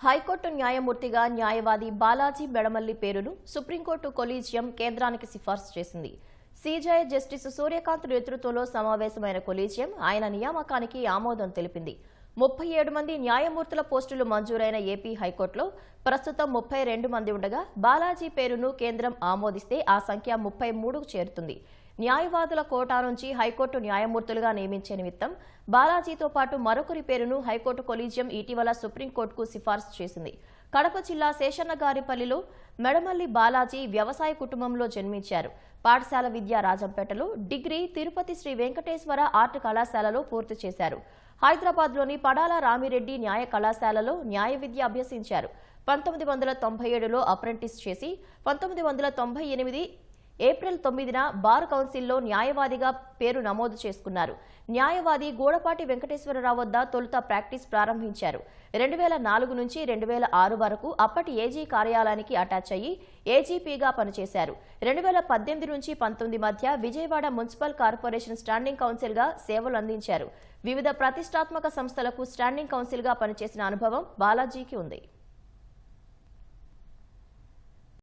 High court న్యాయమూర్తిగా న్యాయవాది బాలాజీ మెడమల్లి పేరును సుప్రీంకోర్టు కొలీజియం కేంద్రానికి సిఫార్సు చేసింది. సీజే జస్టిస్ సూర్యకాంత్ నేతృత్వంలో సమావేశమైన కొలీజియం ఆయన నియామకానికి ఆమోదం తెలిపింది. 37 మంది న్యాయమూర్తుల పోస్టులు మంజూరైన ఏపీ హైకోర్టులో ప్రస్తుతం 32 మంది ఉండగా బాలాజీ పేరును కేంద్రం ఆమోదిస్తే ఆ సంఖ్య 33కు చేరుతుంది. న్యాయవాదుల కోటా నుంచి హైకోర్టు న్యాయమూర్తులుగా నియమించే నిమిత్తం బాలాజీతో పాటు మరొకరి పేరును హైకోర్టు కొలీజియం ఇటీవల సుప్రీంకోర్టుకు సిఫార్సు చేసింది. కడప జిల్లా శేషన్నగారిపల్లిలో మెడమల్లి బాలాజీ వ్యవసాయ కుటుంబంలో జన్మించారు. పాఠశాల విద్య రాజంపేటలో, డిగ్రీ తిరుపతి శ్రీ వెంకటేశ్వర ఆర్ట్ కళాశాలలో పూర్తి చేశారు. హైదరాబాద్లోని పడాల రామిరెడ్డి న్యాయ కళాశాలలో న్యాయ విద్య అభ్యసించారు. 1997లో అప్రెంటిస్ చేసి 1998 ఏప్రిల్ 9న బార్ కౌన్సిల్లో న్యాయవాదిగా పేరు నమోదు చేసుకున్నారు. న్యాయవాది గూడపాటి వెంకటేశ్వరరావు వద్ద తొలుత ప్రాక్టీస్ ప్రారంభించారు. 2004 నుంచి 2006 వరకు అప్పటి ఏజీ కార్యాలయానికి అటాచ్ అయ్యి ఏజీపీగా పనిచేశారు. 2018 నుంచి 19 మధ్య విజయవాడ మున్సిపల్ కార్పొరేషన్ స్టాండింగ్ కౌన్సిల్గా సేవలు అందించారు. వివిధ ప్రతిష్టాత్మక సంస్థలకు స్టాండింగ్ కౌన్సిల్గా పనిచేసిన అనుభవం బాలాజీకి ఉంది.